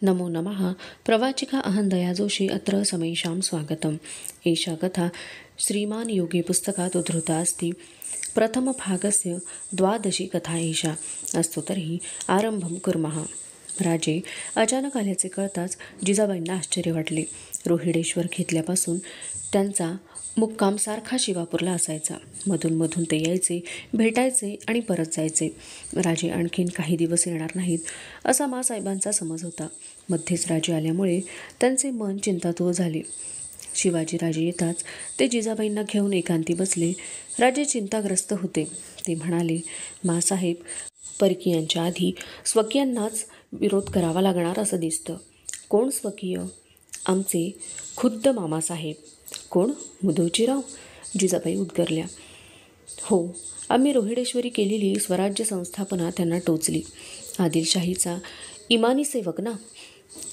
नमो नमः। प्रवाचिका अहंदया जोशी अत्र समयेषां स्वागतम्। एषा कथा श्रीमान् योगी पुस्तकात् उद्धृता अस्ति। प्रथमभागस्य 12 कथा एषा। अस्तु तर्हि आरंभं कुर्मः। राजे अचानक आल्याचे कळताच जिजाबाईंना आश्चर्य वाटले. रोहिडेश्वर घेतल्यापासून त्यांचा मुक्काम सारखा शिवापूरला असायचा. मधून मधून ते यायचे, भेटायचे आणि परत जायचे. राजे आणखीन काही दिवस येणार नाहीत असा माँसाहेबांचा समज होता. मध्येच राजे आल्यामुळे त्यांचे मन चिंतातूर झाले. शिवाजीराजे येताच ते जिजाबाईंना घेऊन एकांती बसले. राजे चिंताग्रस्त होते. ते म्हणाले, माँसाहेब, परकीयांच्या आधी स्वकीयांनाच विरोध करावा लागणार असं दिसतं. कोण स्वकीय? आमचे खुद्द मामासाहेब. कोण? मुधोजीराव? जिजाबाई उद्गारल्या. हो, आम्ही रोहिडेश्वरी केलेली स्वराज्य संस्थापना त्यांना टोचली. आदिलशाहीचा इमानी सेवक ना.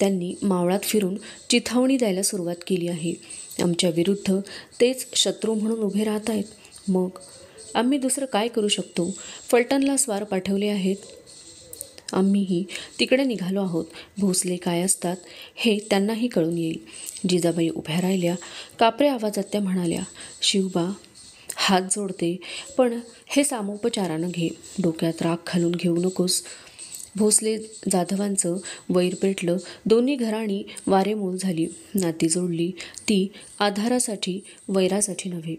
त्यांनी मावळात फिरून चिथावणी द्यायला सुरुवात केली आहे. आमच्या विरुद्ध तेच शत्रू म्हणून उभे राहत आहेत. मग आम्ही दुसरं काय करू शकतो? फलटणला स्वार पाठवले आहेत. आम्हीही तिकडे निघालो आहोत. भोसले काय असतात हे त्यांनाही कळून येईल. जिजाबाई उभ्या राहिल्या. कापऱ्या आवाजात त्या म्हणाल्या, शिवबा, हात जोडते, पण हे सामोपचारानं घे. डोक्यात राख घालून घेऊ नकोस. भोसले जाधवांचं वैर पेटलं. दोन्ही घराणी वारेमोल झाली. नाती जोडली, ती आधारासाठी, वैरासाठी नव्हे.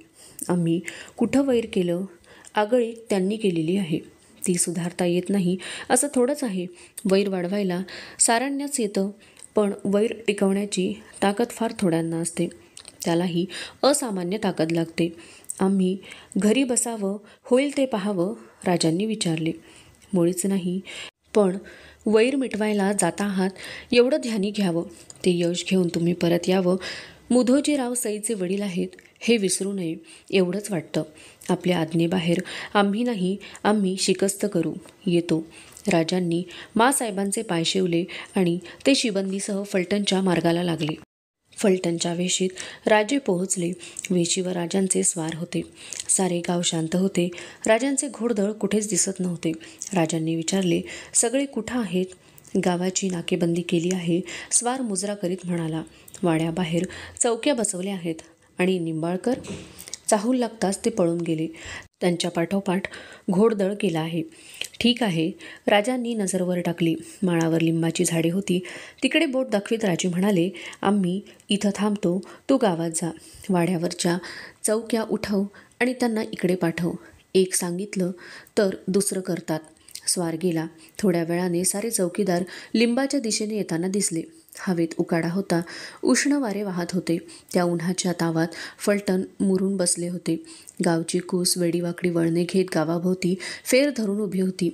आम्ही कुठं वैर केलं? आगळी त्यांनी केलेली आहे. ती सुधारता येत नाही असं थोडंच आहे. वैर वाढवायला साऱ्यांनाच येतं, पण वैर टिकवण्याची ताकद फार थोड्यांना असते. त्यालाही असामान्य ताकद लागते. आम्ही घरी बसावं, होईल ते पाहावं? राजांनी विचारले. मुळीच नाही, पण वैर मिटवायला जाता आहात एवढं ध्यानी घ्यावं. ते यश घेऊन तुम्ही परत यावं. मुधोजीराव सईचे वडील आहेत हे विसरू नये एवढंच वाटतं. आपल्या आज्ञेबाहेर आम्ही नाही, आम्ही शिकस्त करू. येतो. राजांनी माँसाहेबांचे पाय शिवले आणि ते शिबंदीसह फलटणच्या मार्गाला लागले. फलटणच्या वेशीत राजे पोहोचले. वेशीवर राजांचे स्वार होते. सारे गाव शांत होते. राजांचे घोडदळ कुठेच दिसत नव्हते. राजांनी विचारले, सगळे कुठं आहेत? गावाची नाकेबंदी केली आहे, स्वार मुजरा करीत म्हणाला. वाड्याबाहेर चौक्या बसवल्या आहेत. आणि निंबाळकर? चाहूल लागताच ते पळून गेले. त्यांच्या पाठोपाठ घोडदळ केला आहे. ठीक आहे. राजांनी नजर वर टाकली. माळावर लिंबाची झाडे होती. तिकडे बोट दाखवीत राजे म्हणाले, आम्ही इथं थांबतो, तू गावात जा. वाड्यावरच्या चौक्या उठव आणि त्यांना इकडे पाठव. एक सांगितलं तर दुसरं करतात. स्वार गेला. थोड्या वेळाने सारे चौकीदार लिंबाच्या दिशेने येताना दिसले. हवेत उकाडा होता. उष्ण वारे वाहत होते. त्या उन्हाच्या तावात फलटण मुरून बसले होते. गावची कूस वेडीवाकडी वळणे घेत गावाभोवती फेर धरून उभी होती.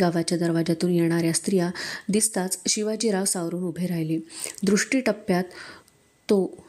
गावाच्या दरवाजातून येणाऱ्या स्त्रिया दिसताच शिवाजीराव सावरून उभे राहिले. दृष्टीटप्प्यात तो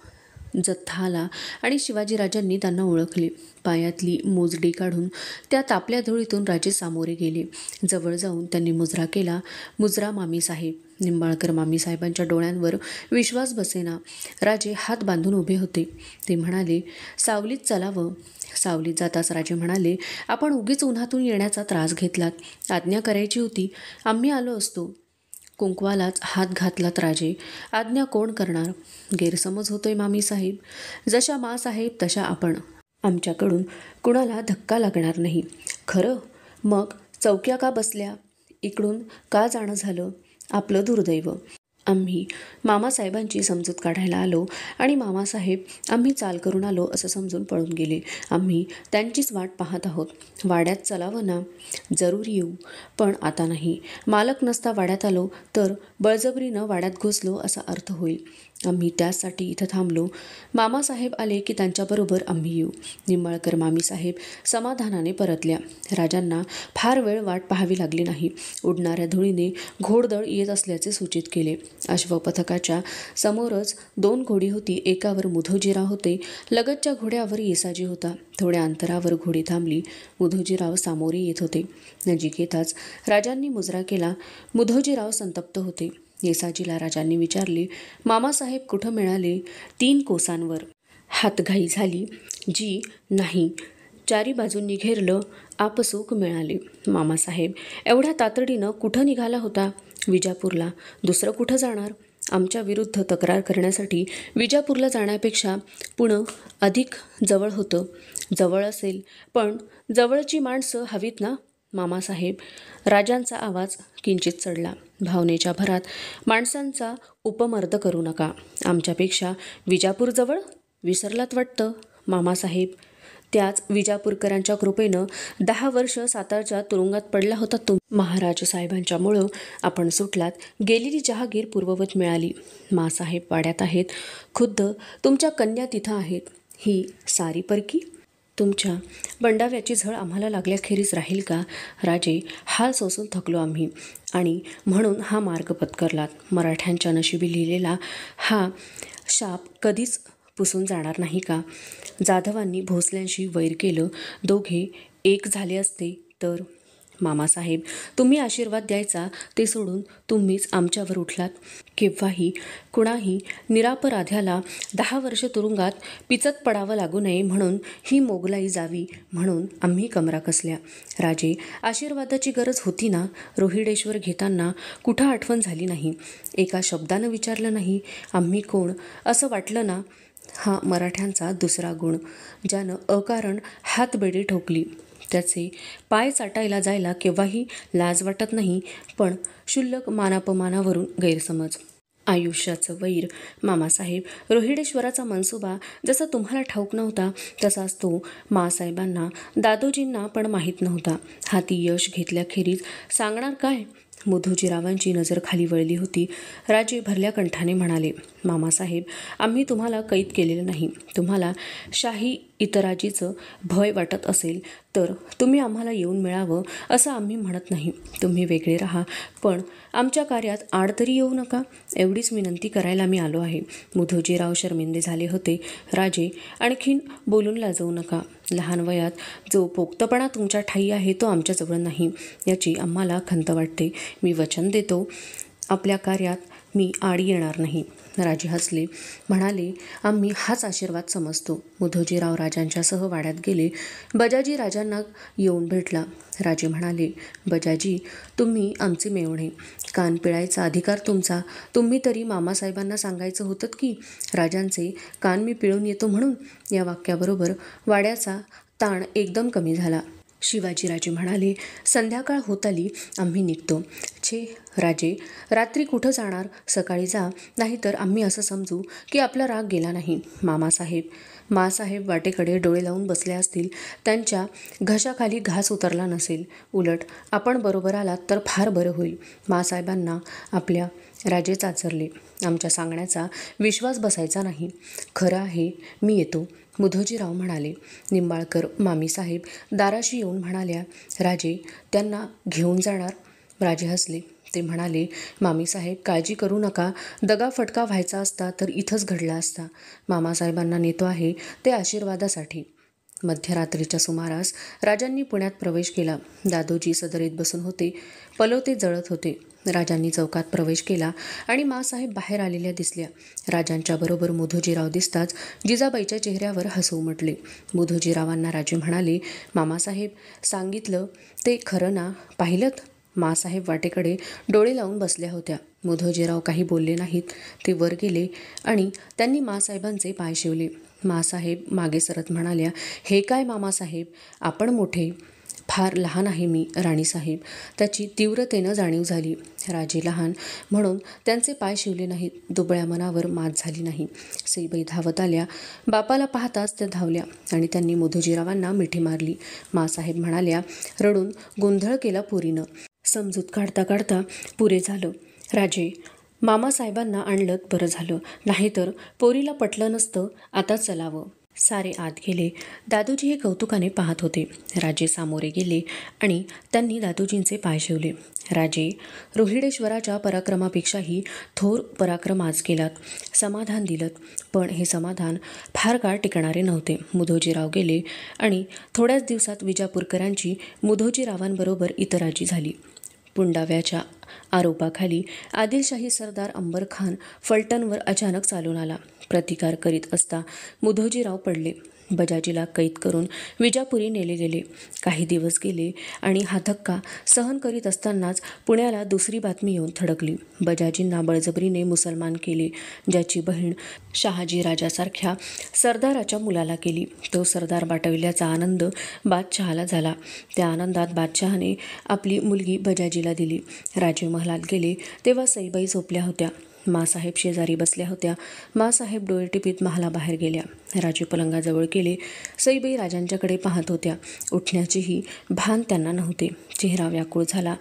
जथ्था आला आणि शिवाजीराजांनी त्यांना ओळखले. पायातली मोजडी काढून त्या तापल्या धुळीतून राजे सामोरे गेले. जवळ जाऊन त्यांनी मुजरा केला. मुजरा मामीसाहेब. निंबाळकर मामीसाहेबांच्या डोळ्यांवर विश्वास बसेना. राजे हात बांधून उभे होते. ते म्हणाले, सावलीत चलावं. सावलीत जाताच राजे म्हणाले, आपण उगीच उन्हातून येण्याचा त्रास घेतलात. आज्ञा करायची होती, आम्ही आलो असतो. कुंकवालाच हात घातलात राजे. आज्ञा कोण करणार? गैरसमज होतोय मामीसाहेब. जशा माँसाहेब तशा आपण. आमच्याकडून कुणाला धक्का लागणार नाही. खरं? मग चौक्या का बसल्या? इकडून का जाणं झालं? आपलं दुर्दैव. आम्ही मामासाहेबांची समजूत काढायला आलो आणि मामासाहेब आम्ही चाल करून आलो असं समजून पळून गेले. आम्ही त्यांचीच वाट पाहत आहोत. वाड्यात चलावं ना? जरूर येऊ, पण आता नाही. मालक नसता वाड्यात आलो तर बळजबरीनं वाड्यात घुसलो असा अर्थ होईल. आम्ही त्यासाठी इथं थांबलो. मामासाहेब आले की त्यांच्याबरोबर आम्ही येऊ. निंबाळकर मामीसाहेब समाधानाने परतल्या. राजांना फार वेळ वाट पाहावी लागली नाही. उडणाऱ्या धुळीने घोडदळ येत असल्याचे सूचित केले. अश्वपथकाच्या समोरच 2 घोडी होती. एकावर मुधोजीराव होते. लगतच्या घोड्यावर येसाजी होता. थोड्या अंतरावर घोडी थांबली. मुधोजीराव सामोरे येत होते. नजीक येताच राजांनी मुजरा केला. मुधोजीराव संतप्त होते. येसाजीला राजांनी विचारले, मामासाहेब कुठं मिळाले? 3 कोसांवर. हातघाई झाली. जी नाही. चारी बाजूंनी घेरलं. आपसूक मिळाले. मामासाहेब एवढ्या तातडीनं कुठं निघाला होता? विजापूरला दुसरं कुठं जाणार? आमच्या विरुद्ध तक्रार करण्यासाठी विजापूरला जाण्यापेक्षा पुणं अधिक जवळ होतं. जवळ असेल, पण जवळची माणसं हवीत ना मामासाहेब. राजांचा आवाज किंचित चढला. भावनेच्या भरात माणसांचा उपमर्द करू नका. आमच्यापेक्षा विजापूर जवळ? विसरलात वाटतं मामासाहेब. त्याच विजापूरकरांच्या कृपेनं 10 वर्ष सातारच्या तुरुंगात पडला होता महाराज साहेबांच्यामुळं आपण सुटलात. गेलेली जहागीर पूर्ववत मिळाली. मासाहेब वाड्यात आहेत. खुद्द तुमच्या कन्या तिथं आहेत. ही सारी परकी? तुमच्या बंडाव्याची झळ आम्हाला लागल्याखेरीज राहील का? राजे, हाल सोसून थकलो आम्ही आणि म्हणून हा मार्ग पत्करलात. मराठ्यांच्या नशिबी लिहिलेला हा शाप कधीच पुसून जाणार नाही का? जाधवांनी भोसल्यांशी वैर केलं. दोघे एक झाले असते तर? मामासाहेब, तुम्ही आशीर्वाद द्यायचा ते सोडून तुम्हीच आमच्यावर उठलात. केव्हाही कुणाही निरापराध्याला 10 वर्ष तुरुंगात पिचत पडावं लागू नये म्हणून ही मोगलाई जावी म्हणून आम्ही कमरा कसल्या. राजे, आशीर्वादाची गरज होती ना? रोहिडेश्वर घेताना कुठं आठवण झाली नाही? एका शब्दानं विचारलं नाही आम्ही कोण असं वाटलं ना? हा मराठ्यांचा दुसरा गुण. ज्यानं अकारण हातबेडी ठोकली त्याचे पाय चाटायला जायला केव्हाही लाज वाटत नाही, पण क्षुल्लक मानापमानावरून गैरसमज. आयुष्याचं वैर मामासाहेब. रोहिडेश्वराचा मनसुबा जसा तुम्हाला ठाऊक नव्हता तसाच तो मासाहेबांना दादोजींना पण माहीत नव्हता. हाती यश घेतल्याखेरीज सांगणार काय? मुधोजीरावांची नजर खाली वळली होती. राजे भरल्या कंठाने म्हणाले, मामासाहेब, आम्ही तुम्हाला कैद केलेलं नाही. तुम्हाला शाही इतराजीचं भय वाटत असेल तर तुम्ही आम्हाला येऊन मिळावं असं आम्ही म्हणत नाही. तुम्ही वेगळे राहा, पण आमच्या कार्यात आड तरी येऊ नका एवढीच विनंती करायला मी आलो आहे. मुधोजीराव शर्मिंदे झाले होते. राजे, आणखीन बोलून लाजवू नका. लहान वयात जो पोक्तपणा तुमच्या ठायी आहे तो आमच्याजवळ नाही याची आम्हाला खंत वाटते. मी वचन देतो आपल्या कार्यात मी आड येणार नाही. राजे हसले, म्हणाले, आम्ही हाच आशीर्वाद समजतो. मुधोजीराव राजांच्या सह वाड्यात गेले. बजाजी राजांना येऊन भेटला. राजे म्हणाले, बजाजी, तुम्ही आमचे मेव्हणे. कान पिळायचा अधिकार तुमचा. तुम्ही तरी मामासाहेबांना सांगायचं होतं की राजांचे कान मी पिळून येतो म्हणून. या वाक्याबरोबर वाड्याचा ताण एकदम कमी झाला. शिवाजीराजे म्हणाले, संध्याकाळ होत आली, आम्ही निघतो. छे राजे, रात्री कुठं जाणार? सकाळी जा, नाहीतर आम्ही असं समजू की आपला राग गेला नाही. मासाहेब वाटेकडे डोळे लावून बसले असतील. त्यांच्या घशाखाली घास उतरला नसेल. उलट आपण बरोबर आलात तर फार बरं होईल. मासाहेबांना आपल्या राजे चाचरले. आमच्या सांगण्याचा विश्वास बसायचा नाही. खरं आहे, मी येतो. मुधोजीराव म्हणाले. निंबाळकर मामीसाहेब दाराशी येऊन म्हणाल्या, राजे, त्यांना घेऊन जाणार? राजे हसले. ते म्हणाले, मामीसाहेब, काळजी करू नका. दगाफटका व्हायचा असता तर इथंच घडला असता. मामासाहेबांना नेतो आहे ते आशीर्वादासाठी. मध्यरात्रीच्या सुमारास राजांनी पुण्यात प्रवेश केला. दादोजी सदरीत बसून होते. पलोते जळत होते. राजांनी चौकात प्रवेश केला आणि मासाहेब बाहेर आलेल्या दिसल्या. राजांच्या बरोबर मुधोजीराव दिसताच जिजाबाईच्या चेहऱ्यावर हसू उमटले. मुधोजीरावांना राजे म्हणाले, मामासाहेब, सांगितलं ते खरं ना? पाहिलंत? मासाहेब वाटेकडे डोळे लावून बसल्या होत्या. मुधोजीराव काही बोलले नाहीत. ते वर गेले आणि त्यांनी मासाहेबांचे पाय शिवले. मासाहेब मागे सरत म्हणाल्या, हे काय मामासाहेब, आपण मोठे. फार लहान आहे मी राणीसाहेब. त्याची तीव्रतेनं जाणीव झाली. राजे लहान म्हणून त्यांचे पाय शिवले नाहीत. दुबळ्या मनावर मात झाली नाही. सईबाई धावत आल्या. बापाला पाहताच त्या धावल्या आणि त्यांनी मुधोजीरावांना मिठी मारली. मासाहेब म्हणाल्या, रडून गोंधळ केला पोरीनं. समजूत काढता काढता पुरे झालं. राजे, मामासाहेबांना आणलं बरं झालं, नाहीतर पोरीला पटलं नसतं. आता चलावं. सारे आत गेले. दादोजी हे कौतुकाने पाहत होते. राजे सामोरे गेले आणि त्यांनी दादोजींचे पाय शिवले. राजे, रोहिडेश्वराच्या पराक्रमापेक्षाही थोर पराक्रम आज केलात. समाधान दिलत, पण हे समाधान फार काळ टिकणारे नव्हते. मुधोजीराव गेले आणि थोड्याच दिवसात विजापूरकरांची मुधोजीरावांबरोबर इतराजी झाली. पुंडाव्याच्या आरोपाखाली आदिलशाही सरदार अंबरखान फलटणवर अचानक चालून आला. प्रतिकार करीत असता मुधोजीराव पडले. बजाजीला कैद करून विजापुरी नेले गेले. काही दिवस गेले आणि हा धक्का सहन करीत असतानाच पुण्याला दुसरी बातमी येऊन थडकली. बजाजींना बळजबरीने मुसलमान केले, ज्याची बहीण शहाजी राजासारख्या सरदाराच्या मुलाला केली. तो सरदार बाटविल्याचा आनंद बादशहाला झाला. त्या आनंदात बादशहाने आपली मुलगी बजाजीला दिली. राजे महालात गेले तेव्हा सईबाई झोपल्या होत्या. माँसाहेब शेजारी बसल्या होत्या. माँसाहेब डोळे टिपीत महालाबाहेर गेल्या. राजे पलंगाजवळ गेले. सईबाई राजांच्याकडे पाहत होत्या. उठण्याचेही भान त्यांना नव्हते. चेहरा व्याकुळ झाला.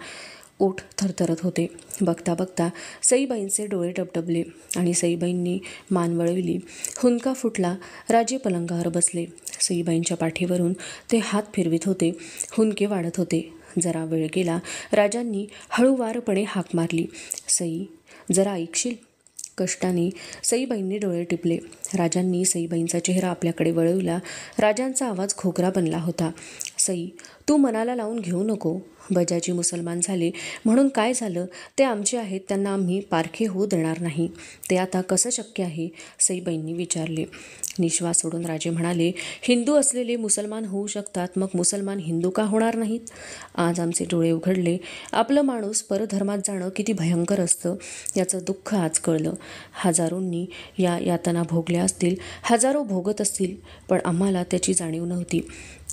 ओठ थरथरत होते. बघता बघता सईबाईंचे डोळे टबटबले आणि सईबाईंनी मान वळविली. हुंदका फुटला. राजे पलंगावर बसले. सईबाईंच्या पाठीवरून ते हात फिरवित होते. हुंदके वाढत होते. जरा वेळ गेला. राजांनी हळूवारपणे हाक मारली, सई, जरा ऐकशील? कष्टाने सईबाईंनी डोळे टिपले. राजांनी सईबाईंचा चेहरा आपल्याकडे वळवला. राजांचा आवाज घोगरा बनला होता. सई, तू मनाला लावून घेऊ नको. बजाजी मुसलमान झाले म्हणून काय झालं? ते आमचे आहेत, त्यांना आम्ही पारखे होऊ देणार नाही. ते आता कसं शक्य आहे? सईबाईंनी विचारले. निश्वास सोडून राजे म्हणाले, हिंदू असलेले मुसलमान होऊ शकतात, मग मुसलमान हिंदू का होणार नाहीत? आज आमचे डोळे उघडले. आपलं माणूस परधर्मात जाणं किती भयंकर असतं याचं दुःख आज कळलं. हजारोंनी या यातना भोगल्या असतील, हजारो भोगत असतील, पण आम्हाला त्याची जाणीव नव्हती.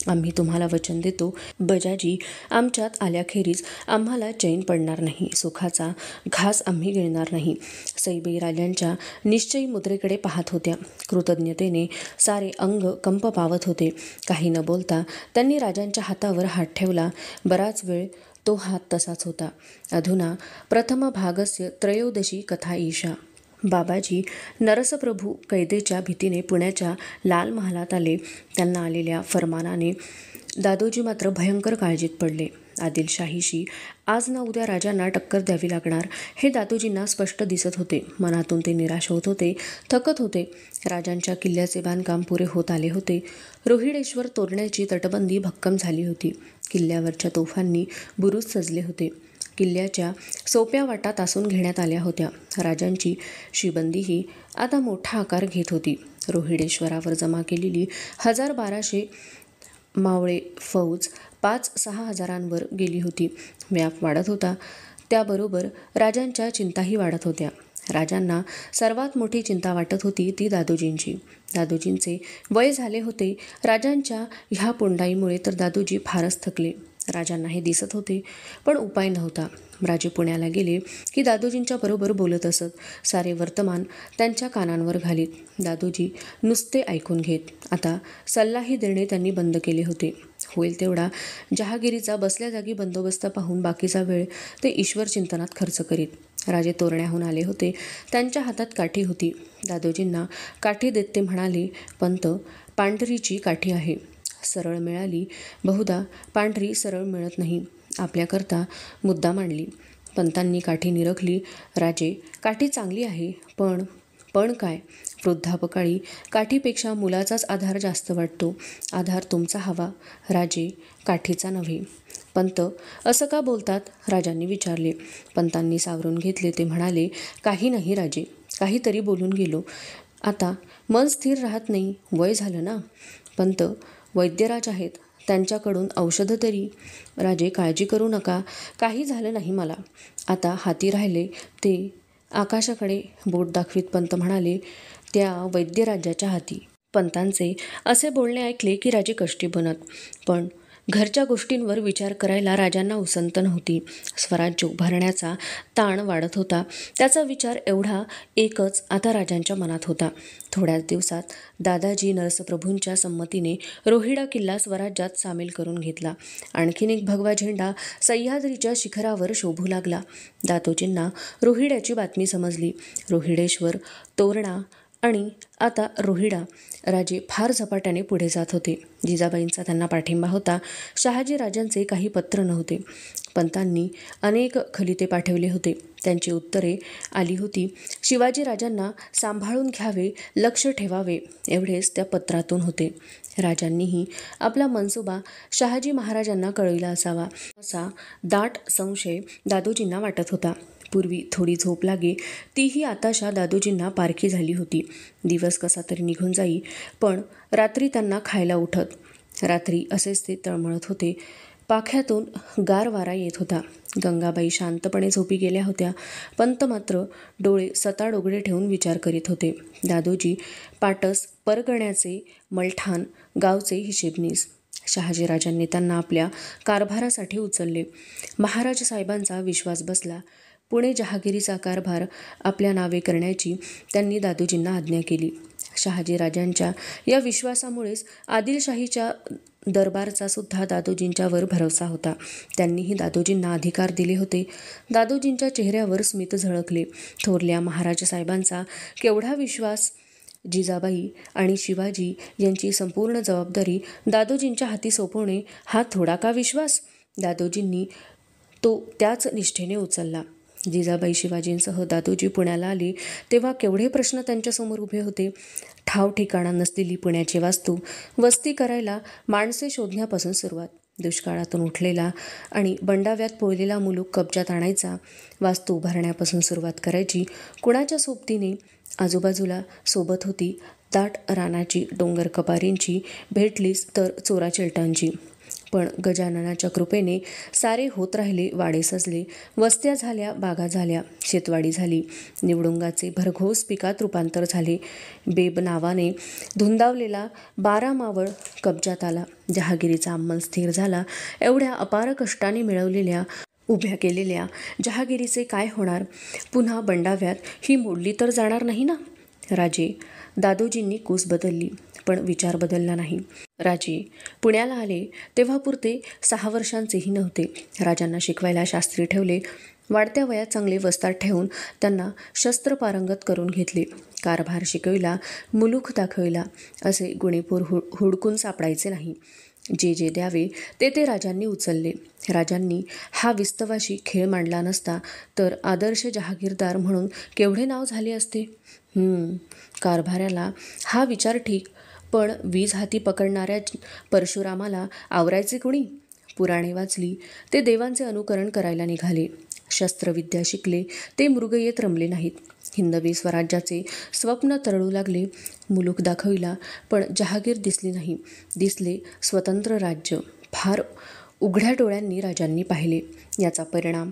आम्ही तुम्हाला वचन देतो, बजाजी आमच्यात आल्याखेरीज आम्हाला चैन पडणार नाही. सुखाचा घास आम्ही गिळणार नाही. सईबाई राजांच्या निश्चयी मुद्रेकडे पाहत होत्या. कृतज्ञतेने सारे अंग कंप पावत होते. काही न बोलता त्यांनी राजांच्या हातावर हात ठेवला. बराच वेळ तो हात तसाच होता. अधुना प्रथम भागस्य त्रयोदशी कथा ईशा. बाबाजी नरसप्रभू कैदेच्या भीतीने पुण्याच्या लाल महालात आले. त्यांना आलेल्या फरमानाने दादोजी मात्र भयंकर काळजीत पडले. आदिलशाहीशी आज ना उद्या राजांना टक्कर द्यावी लागणार हे दादोजींना स्पष्ट दिसत होते. मनातून ते निराश होत होते, थकत होते. राजांच्या किल्ल्याचे बांधकाम पुरे होत आले होते. रोहिडेश्वर तोरण्याची तटबंदी भक्कम झाली होती. किल्ल्यावरच्या तोफांनी बुरुज सजले होते. किल्ल्याच्या सोप्या वाटा तासून घेण्यात आल्या होत्या. राजांची शिबंदीही आता मोठा आकार घेत होती. रोहिडेश्वरावर जमा केलेली 1200 मावळे फौज 5-6 हजारांवर गेली होती. व्याप वाढत होता. त्याबरोबर राजांच्या चिंताही वाढत होत्या. राजांना सर्वात मोठी चिंता वाटत होती ती दादोजींची. दादोजींचे वय झाले होते. राजांच्या ह्या पुंडाईमुळे तर दादोजी फारच थकले. राजांना हे दिसत होते, पण उपाय नव्हता. राजे पुण्याला गेले की दादोजींच्या बरोबर बोलत असत. सारे वर्तमान त्यांच्या कानांवर घालीत. दादोजी नुसते ऐकून घेत. आता सल्लाही देणे त्यांनी बंद केले होते. होईल तेवढा जहागिरीचा बसल्या जागी बंदोबस्त पाहून बाकीचा वेळ ते ईश्वर चिंतनात खर्च करीत. राजे तोरण्याहून आले होते. त्यांच्या हातात काठी होती. दादोजींना काठी देत ते म्हणाले, पंत, पांढरीची काठी आहे. सरळ मिळाली. बहुधा पांढरी सरळ मिळत नाही. आपल्याकरता मुद्दा मांडली. पंतांनी काठी निरखली. राजे, काठी चांगली आहे, पण काय? वृद्धापकाळी काठीपेक्षा मुलाचाच आधार जास्त वाटतो. आधार तुमचा हवा, राजे, काठीचा नव्हे. पंत, असं का बोलतात? राजांनी विचारले. पंतांनी सावरून घेतले. ते म्हणाले, काही नाही राजे, काहीतरी बोलून गेलो. आता मन स्थिर राहत नाही. वय झालं ना. पंत, वैद्यराज आहेत, त्यांच्याकडून औषधं तरी. राजे, काळजी करू नका, काही झालं नाही मला. आता हाती राहिले ते. आकाशाकडे बोट दाखवीत पंत म्हणाले, त्या वैद्यराजाच्या हाती. पंतांचे असे बोलणे ऐकले की राजे कष्टी बनत. पण घरच्या गोष्टींवर विचार करायला राजांना उसंत नव्हती. स्वराज्य उभारण्याचा ताण वाढत होता. त्याचा विचार एवढा एकच आता राजांच्या मनात होता. थोड्याच दिवसात दादाजी नरसप्रभूंच्या संमतीने रोहिडा किल्ला स्वराज्यात सामील करून घेतला. आणखीन एक भगवा झेंडा सह्याद्रीच्या शिखरावर शोभू लागला. दादोजींना रोहिड्याची बातमी समजली. रोहिडेश्वर, तोरणा आणि आता रोहिडा. राजे फार झपाट्याने पुढे जात होते. जिजाबाईंचा त्यांना पाठिंबा होता. शहाजी राजांचे काही पत्र नव्हते. पंतांनी अनेक खलिते पाठवले होते. त्यांची उत्तरे आली होती. शिवाजी राजांना सांभाळून घ्यावे, लक्ष ठेवावे, एवढेच त्या पत्रातून होते. राजांनीही आपला मनसुबा शहाजी महाराजांना कळविला असावा असा दाट संशय दादोजींना वाटत होता. पूर्वी थोडी झोप लागे तीही आताशा दादोजींना पारखी झाली होती. दिवस कसा तरी निघून जाई, पण रात्री त्यांना खायला उठत. रात्री असेच ते तळमळत होते. पाख्यातून गार वारा येत होता. गंगाबाई शांतपणे झोपी गेल्या होत्या. पंत मात्र डोळे सताड उघडे ठेवून विचार करीत होते. दादोजी पाटस परगण्याचे मलठाण, गावचे हिशेबनीस. शहाजीराजांनी त्यांना आपल्या कारभारासाठी उचलले. महाराज साहेबांचा विश्वास बसला. पुणे जहागिरीचा कारभार आपल्या नावे करण्याची त्यांनी दादोजींना आज्ञा केली. शहाजीराजांच्या या विश्वासामुळेच आदिलशाहीच्या दरबारचा सुद्धा दादोजींच्यावर भरवसा होता. त्यांनीही दादोजींना अधिकार दिले होते. दादोजींच्या चेहऱ्यावर स्मित झळकले. थोरल्या महाराज साहेबांचा केवढा विश्वास! जिजाबाई आणि शिवाजी यांची संपूर्ण जबाबदारी दादोजींच्या हाती सोपवणे हा थोडा का विश्वास? दादोजींनी तो त्याच निष्ठेने उचलला. जिजाबाई शिवाजींसह दादोजी पुण्याला आले तेव्हा केवढे प्रश्न त्यांच्यासमोर उभे होते. ठाव ठिकाणा नसलेली पुण्याची वास्तू वस्ती करायला माणसे शोधण्यापासून सुरुवात. दुष्काळातून उठलेला आणि बंडाव्यात पोळलेला मुलूक कब्जात आणायचा. वास्तू उभारण्यापासून सुरुवात करायची. कुणाच्या सोबतीने? आजूबाजूला सोबत होती दाट रानाची, डोंगर कपारींची, भेटलीच तर चोराचिलटांची. पण गजाननाच्या कृपेने सारे होत राहिले. वाडे सजले, वस्त्या झाल्या, बागा झाल्या, शेतवाडी झाली. निवडुंगाचे भरघोस पिकात रूपांतर झाले. बेब नावाने धुंदावलेला 12 मावळ कब्जात आला. जहागिरीचा अंमल स्थिर झाला. एवढ्या अपार कष्टाने मिळवलेल्या, उभ्या केलेल्या जहागिरीचे काय होणार? पुन्हा बंडाव्यात ही मोडली तर जाणार नाही ना? राजे दादोजींनी कूस बदलली, पण विचार बदलला नाही. राजे पुण्याला आले तेव्हा पुरते 6 वर्षांचेही नव्हते. राजांना शिकवायला शास्त्री ठेवले. वाढत्या वयात चांगले वस्ताद ठेवून त्यांना शस्त्र पारंगत करून घेतले. कारभार शिकविला, मुलूक दाखविला, असे गुणीपूर हुडकून सापडायचे नाही. जे जे द्यावे ते राजांनी उचलले. राजांनी हा विस्तवाशी खेळ मांडला नसता तर आदर्श जहागीरदार म्हणून केवढे नाव झाले असते. कारभाराला हा विचार ठीक, पण वीज हाती पकडणाऱ्या परशुरामाला आवरायचे कुणी? पुराणे वाचली ते देवांचे अनुकरण करायला निघाले. शस्त्रविद्या शिकले ते मृगयेत रमले नाहीत. हिंदवी स्वराज्याचे स्वप्न तरळू लागले. मुलूक दाखविला, पण जहागीर दिसली नाही. दिसले स्वतंत्र राज्य. फार उघड्या डोळ्यांनी राजांनी पाहिले. याचा परिणाम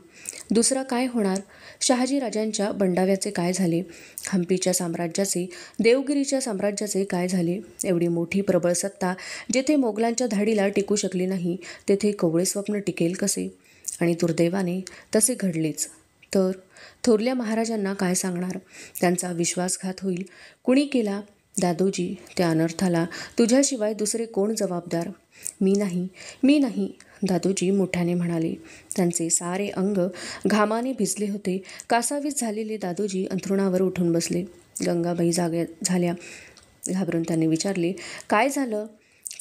दुसरा काय होणार? शहाजीराजांच्या बंडाव्याचे काय झाले? हंपीच्या साम्राज्याचे, देवगिरीच्या साम्राज्याचे काय झाले? एवढी मोठी प्रबळ सत्ता जेथे मोगलांच्या धाडीला टिकू शकली नाही, तेथे कोवळे स्वप्न टिकेल कसे? आणि दुर्दैवाने तसे घडलेच. तर थोरल्या महाराजांना काय सांगणार? त्यांचा विश्वासघात होईल. कुणी केला? दादोजी. त्या अनर्थाला तुझ्याशिवाय दुसरे कोण जबाबदार? मी नाही, मी नाही, दादोजी मोठ्याने म्हणाले. त्यांचे सारे अंग घामाने भिजले होते. कासावीस झालेले दादोजी अंथरुणावर उठून बसले. गंगाबाई जाग्या झाल्या. घाबरून त्यांनी विचारले, काय झालं?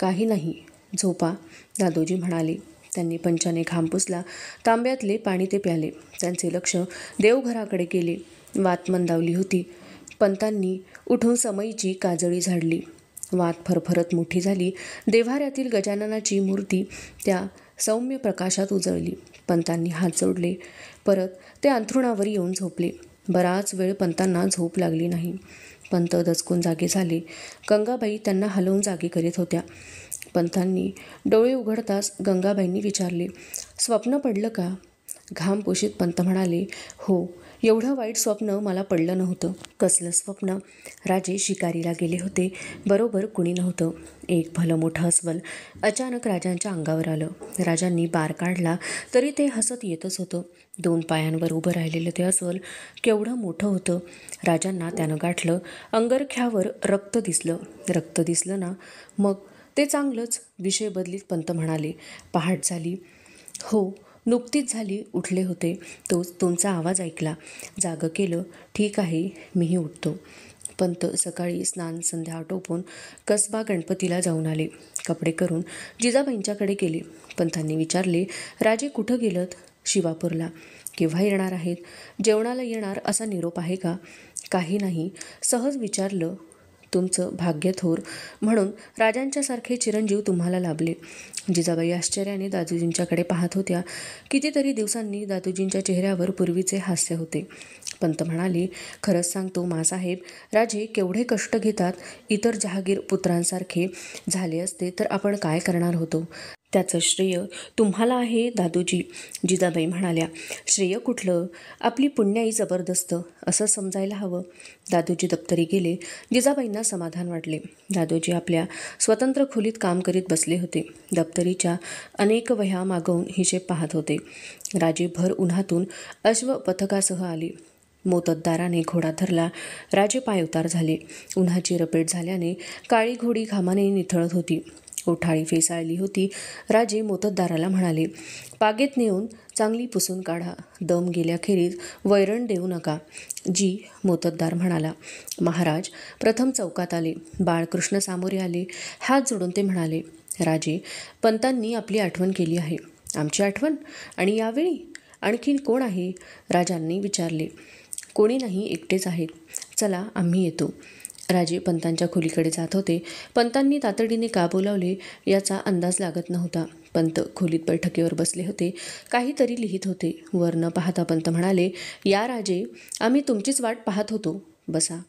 काही नाही, झोपा, दादोजी म्हणाले. त्यांनी पंचाने घाम पुसला. तांब्यातले पाणी ते प्याले. त्यांचे लक्ष देवघराकडे गेले. वात मंदावली होती. पंतांनी उठून समईची काजळी झाडली. वात फरफरत मोठी झाली. देव्हाऱ्यातील गजाननाची मूर्ती त्या सौम्य प्रकाशात उजळली. पंतांनी हात जोडले. परत ते अंथरुणावर येऊन झोपले. बराच वेळ पंतांना झोप लागली नाही. पंत दचकून जागे झाले. गंगाबाई त्यांना हलवून जागे करीत होत्या. पंतांनी डोळे उघडताच गंगाबाईंनी विचारले, स्वप्न पडलं का? घाम पुशीत पंत म्हणाले, हो, एवढं वाईट स्वप्न मला पडलं नव्हतं. कसलं स्वप्न? राजे शिकारीला गेले होते. बरोबर कुणी नव्हतं. एक भलं मोठं अस्वल अचानक राजांच्या अंगावर आलं. राजांनी बार काढला तरी ते हसत येतच होतं. 2 पायांवर उभं राहिलेलं ते अस्वल केवढं मोठं होतं. राजांना त्यानं गाठलं. अंगरख्यावर रक्त दिसलं. रक्त दिसलं ना, मग ते चांगलंच. विषय बदलीत पंत म्हणाले, पहाट झाली. हो, नुकतीच झाली. उठले होते. तोच तुमचा आवाज ऐकला. जागं केलं. ठीक आहे, मीही उठतो. पंत सकाळी स्नान संध्या आटोपून कसबा गणपतीला जाऊन आले. कपडे करून जिजाबाईंच्याकडे गेले. पंतांनी विचारले, राजे कुठं गेलत? शिवापूरला. केव्हा येणार आहेत? जेवणाला येणार असा निरोप आहे का? काही नाही, सहज विचारलं. तुमचं भाग्य थोर, म्हणून राजांच्यासारखे चिरंजीव तुम्हाला लाभले. जिजाबाई आश्चर्याने दादोजींच्याकडे पाहत होत्या. कितीतरी दिवसांनी दादोजींच्या चेहऱ्यावर पूर्वीचे हास्य होते. पंत म्हणाले, खरंच सांगतो मासाहेब, राजे केवढे कष्ट घेतात. इतर जहागीर पुत्रांसारखे झाले असते तर आपण काय करणार होतो. त्याचं श्रेय तुम्हाला आहे दादोजी. जिजाबाई म्हणाल्या, श्रेय कुठलं, आपली पुण्याई जबरदस्त असं समजायला हवं. दादोजी दप्तरी गेले. जिजाबाईंना समाधान वाटले. दादोजी आपल्या स्वतंत्र खोलीत काम करीत बसले होते. दप्तरीच्या अनेक वह्या मागवून हिशेब पाहत होते. राजे भर उन्हातून अश्व पथकासह आले. मोत्तद्दाराने घोडा धरला. राजे पायउतार झाले. उन्हाची रपेट झाल्याने काळी घोडी घामाने निथळत होती. उठाळी फेसाळली होती. राजे मोत्तद्दाराला म्हणाले, पागेत नेऊन चांगली पुसून काढा. दम गेल्याखेरीज वैरण देऊ नका. जी. मोत्तद्दार म्हणाला. महाराज प्रथम चौकात आले. बाळकृष्ण सामोरे आले. हात जोडून ते म्हणाले, राजे, पंतांनी आपली आठवण केली आहे. आमची आठवण? आणि यावेळी आणखीन कोण आहे? राजांनी विचारले. कोणी नाही, एकटेच आहेत. चला, आम्ही येतो. राजे पंतांच्या खोलीकडे जात होते. पंतांनी तातडीने का बोलावले याचा अंदाज लागत नव्हता. पंत खोलीत बैठकीवर बसले होते. काहीतरी लिहित होते. वर न पाहता पंत म्हणाले, या राजे, आम्ही तुमचीच वाट पाहत होतो. बसा.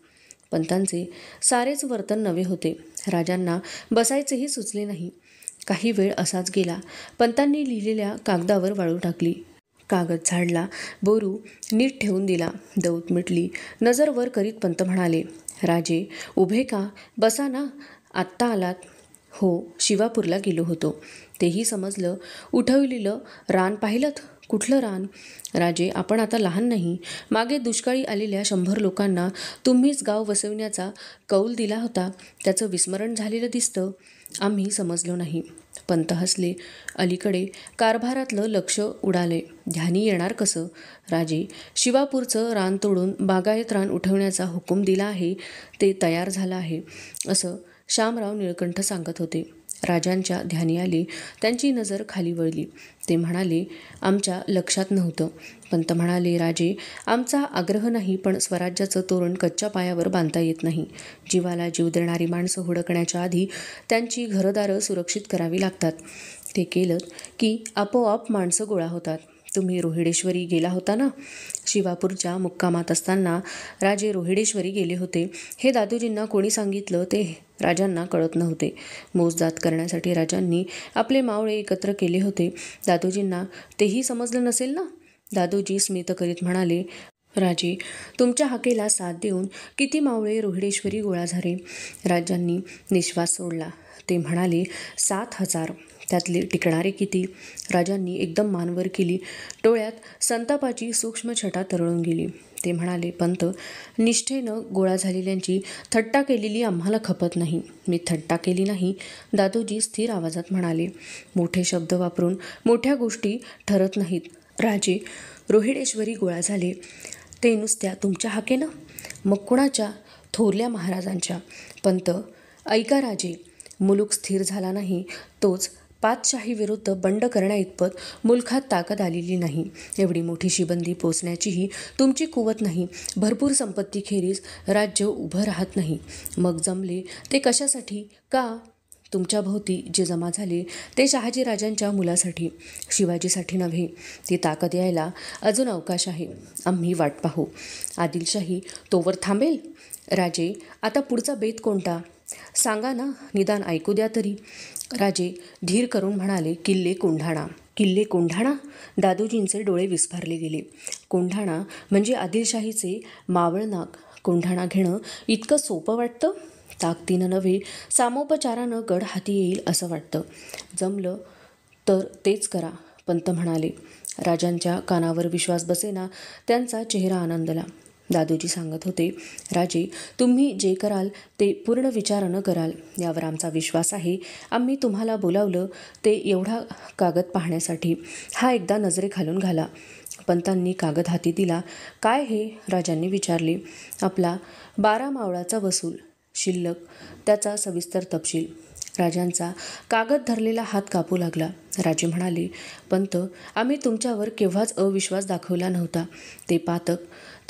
पंतांचे सारेच वर्तन नवे होते. राजांना बसायचेही सुचले नाही. काही वेळ असाच गेला. पंतांनी लिहिलेल्या कागदावर वाळू टाकली. कागद झाडला. बोरू नीट ठेवून दिला. दौत मिटली. नजर वर करीत पंत म्हणाले, राजे, उभे का? बसा ना. आत्ता आलात? हो, शिवापूरला गेलो होतो. तेही समजलं. उठवलेलं रान पाहिलंत? कुठलं रान? राजे, आपण आता लहान नाही. मागे दुष्काळी आलेल्या 100 लोकांना तुम्हीच गाव वसविण्याचा कौल दिला होता. त्याचं विस्मरण झालेलं दिसतं. आम्ही समजलो नाही. पंत हसले. अलीकडे कारभारातलं लक्ष उडाले. ध्यानी येणार कसं? राजे, शिवापूरचं रान तोडून बागायत रान उठवण्याचा हुकूम दिला आहे. ते तयार झालं आहे, असं शामराव निळकंठ सांगत होते. राजांच्या ध्यानी आले. त्यांची नजर खाली वळली. ते म्हणाले, आमच्या लक्षात नव्हतं. पंत म्हणाले, राजे, आमचा आग्रह नाही, पण स्वराज्याचं तोरण कच्च्या पायावर बांधता येत नाही. जीवाला जीव देणारी माणसं हुडकण्याच्या आधी त्यांची घरदारं सुरक्षित करावी लागतात. ते केलं की आपोआप माणसं गोळा होतात. तुम्ही रोहिडेश्वरी गेला होता ना? शिवापूरच्या मुक्कामात असताना राजे रोहिडेश्वरी गेले होते. हे दादोजींना कोणी सांगितलं ते राजांना कळत नव्हते. मोजदाद करण्यासाठी राजांनी आपले मावळे एकत्र केले होते. दादोजींना तेही समजलं नसेल ना? दादोजी स्मित करीत म्हणाले, राजे, तुमच्या हाकेला साथ देऊन किती मावळे रोहिडेश्वरी गोळा झाले. राजांनी निश्वास सोडला. ते म्हणाले, 7,000. त्यातले टिकणारे किती? राजांनी एकदम मानवर केली. डोळ्यात संतापाची सूक्ष्म छटा तरळून गेली. ते म्हणाले, पंत, निष्ठेनं गोळा झालेल्यांची थट्टा केलेली आम्हाला खपत नाही. मी थट्टा केली नाही. दादोजी स्थिर आवाजात म्हणाले. मोठे शब्द वापरून मोठ्या गोष्टी ठरत नाहीत. राजे, रोहिडेश्वरी गोळा झाले ते नुसत्या तुमच्या हाकेनं? मग कुणाच्या? थोरल्या महाराजांच्या. पंत, ऐका राजे, मुलूक स्थिर झाला नाही तोच पातशाहीविरुद्ध बंड करण्याइतपत मुलखात ताकद आलेली नाही. एवढी मोठी शिबंदी पोचण्याचीही तुमची कुवत नाही. भरपूर संपत्तीखेरीज राज्य उभं राहत नाही. मग जमले ते कशासाठी? का? तुमच्या भोवती जे जमा झाले ते शहाजीराजांच्या मुलासाठी, शिवाजीसाठी नव्हे. ती ताकद यायला अजून अवकाश आहे. आम्ही वाट पाहू. आदिलशाही तोवर थांबेल? राजे, आता पुढचा बेत कोणता? सांगा ना, निदान ऐकू द्या तरी. राजे धीर करून म्हणाले, किल्ले कोंढाणा. किल्ले कोंढाणा? दादोजींचे डोळे विस्फारले गेले. कोंढाणा म्हणजे आदिलशाहीचे मावळनाग. कोंढाणा घेणं इतकं सोपं वाटतं? ताकदीनं नव्हे, सामोपचारानं गड हाती येईल असं वाटतं. जमलं तर तेच करा, पंत म्हणाले. राजांच्या कानावर विश्वास बसेना. त्यांचा चेहरा आनंदला. दादोजी सांगत होते, राजे, तुम्ही जे कराल ते पूर्ण विचारानं कराल यावर आमचा विश्वास आहे. आम्ही तुम्हाला बोलावलं ते एवढा कागद पाहण्यासाठी. हा एकदा नजरेखालून घाला. पंतांनी कागद हाती दिला. काय हे? राजांनी विचारले. आपला 12 मावळाचा वसूल, शिल्लक, त्याचा सविस्तर तपशील. राजांचा कागद धरलेला हात कापू लागला. राजे म्हणाले, पंत, आम्ही तुमच्यावर केव्हाच अविश्वास दाखवला नव्हता. ते पातक.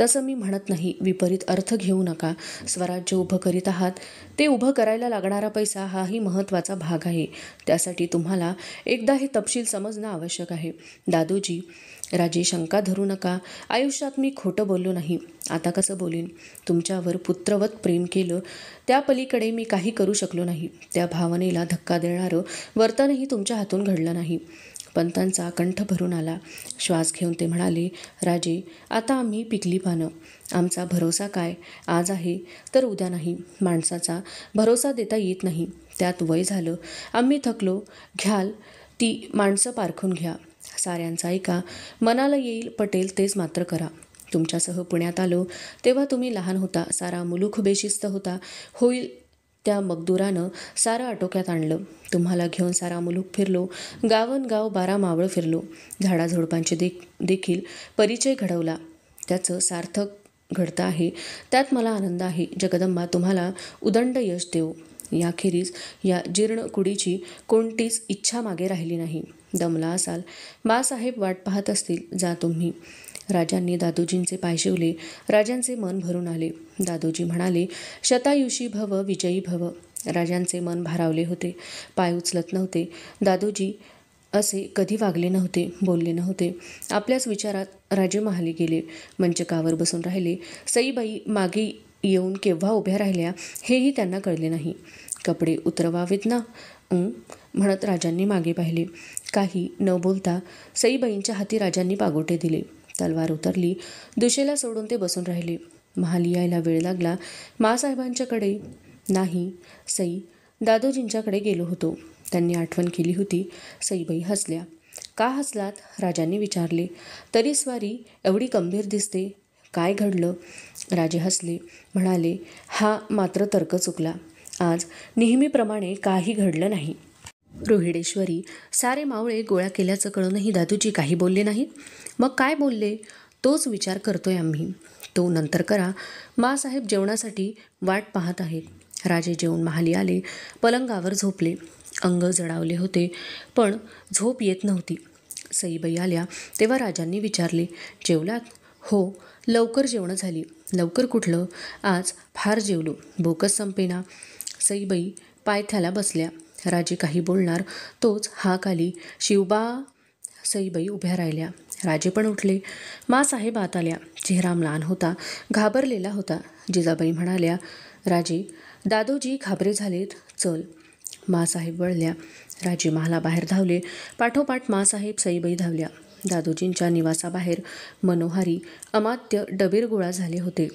तसं मी म्हणत नाही. विपरीत अर्थ घेऊ नका. स्वराज्य उभं करीत आहात, ते उभं करायला लागणारा पैसा हाही महत्त्वाचा भाग आहे. त्यासाठी तुम्हाला एकदा हे तपशील समजणं आवश्यक आहे. दादोजी, राजे, शंका धरू नका. आयुष्यात मी खोटं बोललो नाही. आता कसं बोलीन? तुमच्यावर पुत्रवत प्रेम केलं, त्या पलीकडे मी काही करू शकलो नाही. त्या भावनेला धक्का देणारं वर्तनही तुमच्या हातून घडलं नाही. पंतांचा कंठ भरून आला. श्वास घेऊन ते म्हणाले, राजे, आता आम्ही पिकली पानं. आमचा भरोसा काय? आज आहे तर उद्या नाही. माणसाचा भरोसा देता येत नाही. त्यात वय झालं. आम्ही थकलो. घ्याल ती माणसं पारखून घ्या. साऱ्यांचा ऐका. मनाला येईल पटेल तेच मात्र करा. तुमच्यासह पुण्यात आलो तेव्हा तुम्ही लहान होता. सारा मुलूख बेशिस्त होता. होईल त्या मगदुरानं सारं आटोक्यात आणलं. तुम्हाला घेऊन सारा मुलूक फिरलो. गावनगाव 12 मावळ फिरलो. झाडाझुडपांचे देखील परिचय घडवला. त्याचं सार्थक घडतं आहे. त्यात मला आनंद आहे. जगदंबा तुम्हाला उदंड यश देव. याखेरीज या जीर्ण कुडीची कोणतीच इच्छा मागे राहिली नाही. दमला असाल. बासाहेब वाट पाहत असतील. जा तुम्ही. राजांनी दादोजींचे पाय शिवले. राजांचे मन भरून आले. दादोजी म्हणाले, शतायुषी भव, विजयी भव. राजांचे मन भारावले होते. पाय उचलत नव्हते. दादोजी असे कधी वागले नव्हते, बोलले नव्हते. आपल्याच विचारात राजे महाली गेले. मंचकावर बसून राहिले. सईबाई मागे येऊन केव्हा उभ्या राहिल्या हेही त्यांना कळले नाही. कपडे उतरवावेत ना म्हणत राजांनी मागे पाहिले. काही न बोलता सईबाईंच्या हाती राजांनी पागोटे दिले. तलवार उतरली. दुशेला सोडून ते बसून राहिले. महाली यायला वेळ लागला. मासाहेबांच्याकडे नाही, सई, दादोजींच्याकडे गेलो होतो. त्यांनी आठवण केली होती. सईबाई हसल्या. का हसलात? राजांनी विचारले. तरी स्वारी एवढी गंभीर दिसते. काय घडलं? राजे हसले. म्हणाले, हा मात्र तर्क चुकला. आज नेहमीप्रमाणे काही घडलं नाही. रोहिडेश्वरी सारे मावळे गोळा केल्याचं कळूनही दादोजी काही बोलले नाहीत. मग काय बोलले? तोच विचार करतोय आम्ही. तो नंतर करा. मासाहेब जेवणासाठी वाट पाहत आहेत. राजे जेवून महाली आले. पलंगावर झोपले. अंग जडावले होते, पण झोप येत नव्हती. सईबाई आल्या तेव्हा राजांनी विचारले, जेवलात? हो, लवकर जेवणं झाली. लवकर कुठलं? आज फार जेवलो. भूकच संपेना. सईबाई पायथ्याला बसल्या. राजे काही बोलणार तोच हाक आली, शिवबा. सईबाई उभ्या राहिल्या. राजे पण उठले. मासाहेब आत आल्या. चेहरा म्लान होता, घाबरलेला होता. जिजाबाई म्हणाल्या, राजे, दादोजी घाबरे झालेत. चल. मासाहेब वळल्या. राजे महालाबाहेर धावले. पाठोपाठ मासाहेब, सईबाई धावल्या. दादोजींच्या निवासाबाहेर मनोहारी अमात्य डबीर गोळा झाले होते.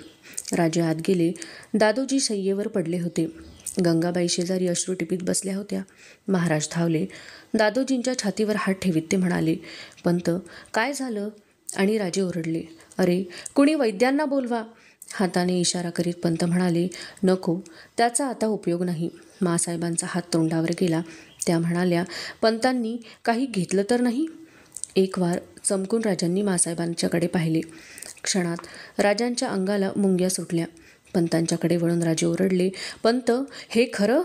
राजे आत गेले. दादोजी शय्येवर पडले होते. गंगाबाई शेजारी अश्रू टिपीत बसल्या होत्या. महाराज धावले. दादोजींच्या छातीवर हात ठेवीत ते म्हणाले, पंत, काय झालं? आणि राजे ओरडले, अरे, कुणी वैद्यांना बोलवा. हाताने इशारा करीत पंत म्हणाले, नको, त्याचा आता उपयोग नाही. मासाहेबांचा हात तोंडावर गेला. त्या म्हणाल्या, पंतांनी काही घेतलं तर नाही? एक वार चमकून राजांनी मासाहेबांच्याकडे पाहिले. क्षणात राजांच्या अंगाला मुंग्या सुटल्या. पंतांच्याकडे वळून राजे ओरडले, पंत, हे खरं?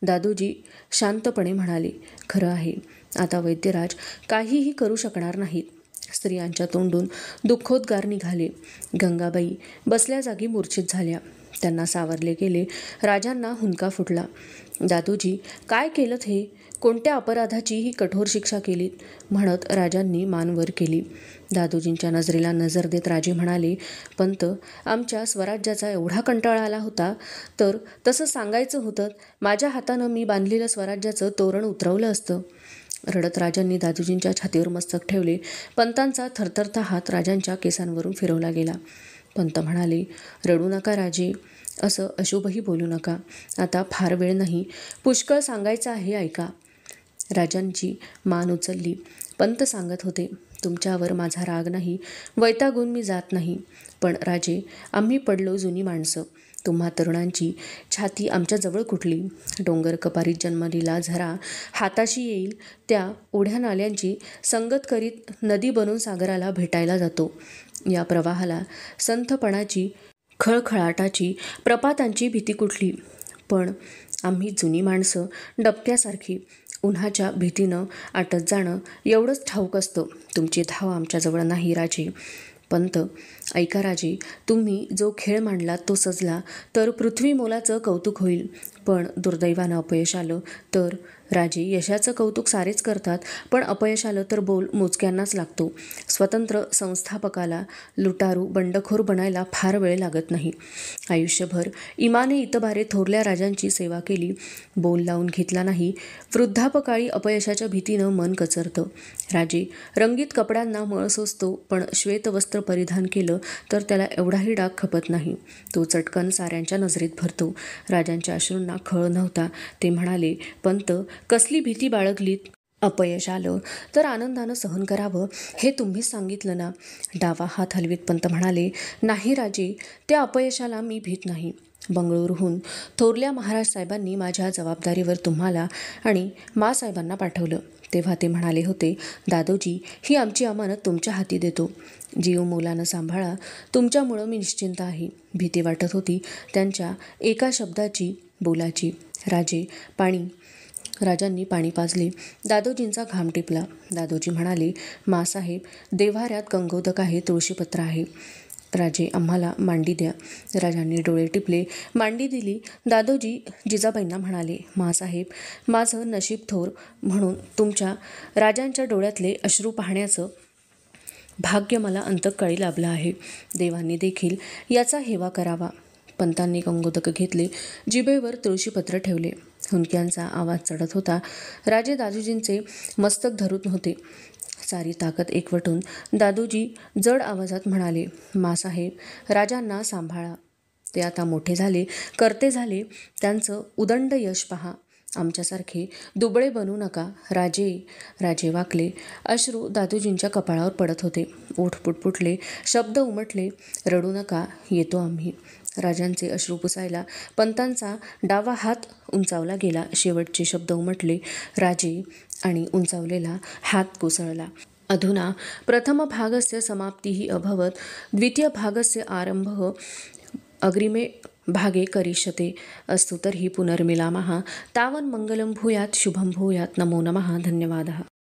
दादोजी शांतपणे म्हणाले, खरं आहे. आता वैद्यराज काहीही करू शकणार नाहीत. स्त्रियांच्या तोंडून दुःखोद्गार निघाले. गंगाबाई बसल्या जागी मूर्छित झाल्या. त्यांना सावरले गेले. राजांना हुंदका फुटला. दादोजी, काय केलं हे? कोणत्या अपराधाची ही कठोर शिक्षा केलीत? म्हणत राजांनी मान वर केली. दादोजींच्या नजरेला नजर देत राजे म्हणाले, पंत, आमच्या स्वराज्याचा एवढा कंटाळा आला होता तर तसं सांगायचं होतं. माझ्या हातानं मी बांधलेलं स्वराज्याचं तोरण उतरवलं असतं. रडत राजांनी दादोजींच्या छातीवर मस्तक ठेवले. पंतांचा थरथरता हात राजांच्या केसांवरून फिरवला गेला. पंत म्हणाले, रडू नका राजे. असं अशुभही बोलू नका. आता फार वेळ नाही. पुष्कळ सांगायचं आहे, ऐका. राजांची मान उचलली. पंत सांगत होते, तुमच्यावर माझा राग नाही. वैतागून मी जात नाही. पण राजे, आम्ही पडलो जुनी माणसं. तुम्हा तरुणांची छाती आमच्याजवळ कुठली? डोंगर कपारीत जन्मलेला झरा हाताशी येईल त्या ओढ्या नाल्यांची संगत करीत नदी बनून सागराला भेटायला जातो. या प्रवाहाला संथपणाची, खळखळाटाची, प्रपातांची भीती कुठली? पण आम्ही जुनी माणसं डबक्यासारखी उन्हाच्या भीतीनं आटत जाणं एवढंच ठाऊक असतं. तुमची धाव आमच्याजवळ नाही राजे. पंत, ऐका राजे, तुम्ही जो खेळ मांडलात तो सजला तर पृथ्वी मोलाचं कौतुक होईल, पण दुर्दैवानं अपयश आलं तर? राजे, यशाचं कौतुक सारेच करतात, पण अपयश आलं तर बोल मोजक्यांनाच लागतो. स्वतंत्र संस्थापकाला लुटारू बंडखोर बनायला फार वेळ लागत नाही. आयुष्यभर इमाने इतबारे थोरल्या राजांची सेवा केली, बोल लावून घेतला नाही. वृद्धापकाळी अपयशाच्या भीतीनं मन कचरतं. राजे, रंगीत कपड्यांना मळ सोसतो, पण श्वेतवस्त्र परिधान केलं तर त्याला एवढाही डाग खपत नाही. तो चटकन साऱ्यांच्या नजरेत भरतो. राजांच्या अश्रूंना खळ नव्हता. ते म्हणाले, पंत, कसली भीती बाळगलीत? अपयश आलं तर आनंदानं सहन करावं हे तुम्हीच सांगितलं ना. डावा हात हलवीत पंत म्हणाले, नाही राजे, त्या अपयशाला मी भीत नाही. बंगळुरूहून थोरल्या महाराज साहेबांनी माझ्या जबाबदारीवर तुम्हाला आणि माँसाहेबांना पाठवलं. तेव्हा ते म्हणाले होते, दादोजी, ही आमची अमानत तुमच्या हाती देतो. जीव मोलानं सांभाळा. तुमच्यामुळं मी निश्चिंत आहे. भीती वाटत होती त्यांच्या एका शब्दाची, बोलाची. राजे, पाणी. राजांनी पाणी पाजले. दादोजींचा घाम टिपला. दादोजी म्हणाले, माँसाहेब, देव्हाऱ्यात गंगोदक आहे, तुळशीपत्र आहे. राजे, आम्हाला मांडी द्या. राजांनी डोळे टिपले. मांडी दिली. दादोजी जिजाबाईंना म्हणाले, माँसाहेब, माझं नशीब थोर म्हणून तुमच्या राजांच्या डोळ्यातले अश्रू पाहण्याचं भाग्य मला अंतकाळी लाभलं आहे. देवांनी देखील याचा हेवा करावा. पंतांनी गंगोदक घेतले. जिभेवर तुळशीपत्र ठेवले. हुंदक्यांचा आवाज चढत होता. राजे दादोजींचे मस्तक धरून होते. सारी ताकद एकवटून दादोजी जड आवाजात म्हणाले, माँसाहेब, राजांना सांभाळा. ते आता मोठे झाले, कर्ते झाले. त्यांचं उदंड यश पहा. आमच्यासारखे दुबळे बनू नका. राजे. राजे वाकले. अश्रू दादोजींच्या कपाळावर पडत होते. ओठ पुटपुटले. शब्द उमटले. रडू नका, येतो आम्ही. राजांचे अश्रू पुसायला पंतांचा डावा हात उंचावला गेला. शेवटचे शब्द उमटले, राजे, आणि उंचावलेला हात कोसळला. अधुना प्रथम भागस्य समाप्तिः अभवत्, द्वितीय भागस्य आरंभः अग्रिमे भागे करिष्यते. अस्तु तर्हि पुनर्मिलामः. तावन् मङ्गलं भूयात्, शुभं भूयात्. नमो नमः. धन्यवादः.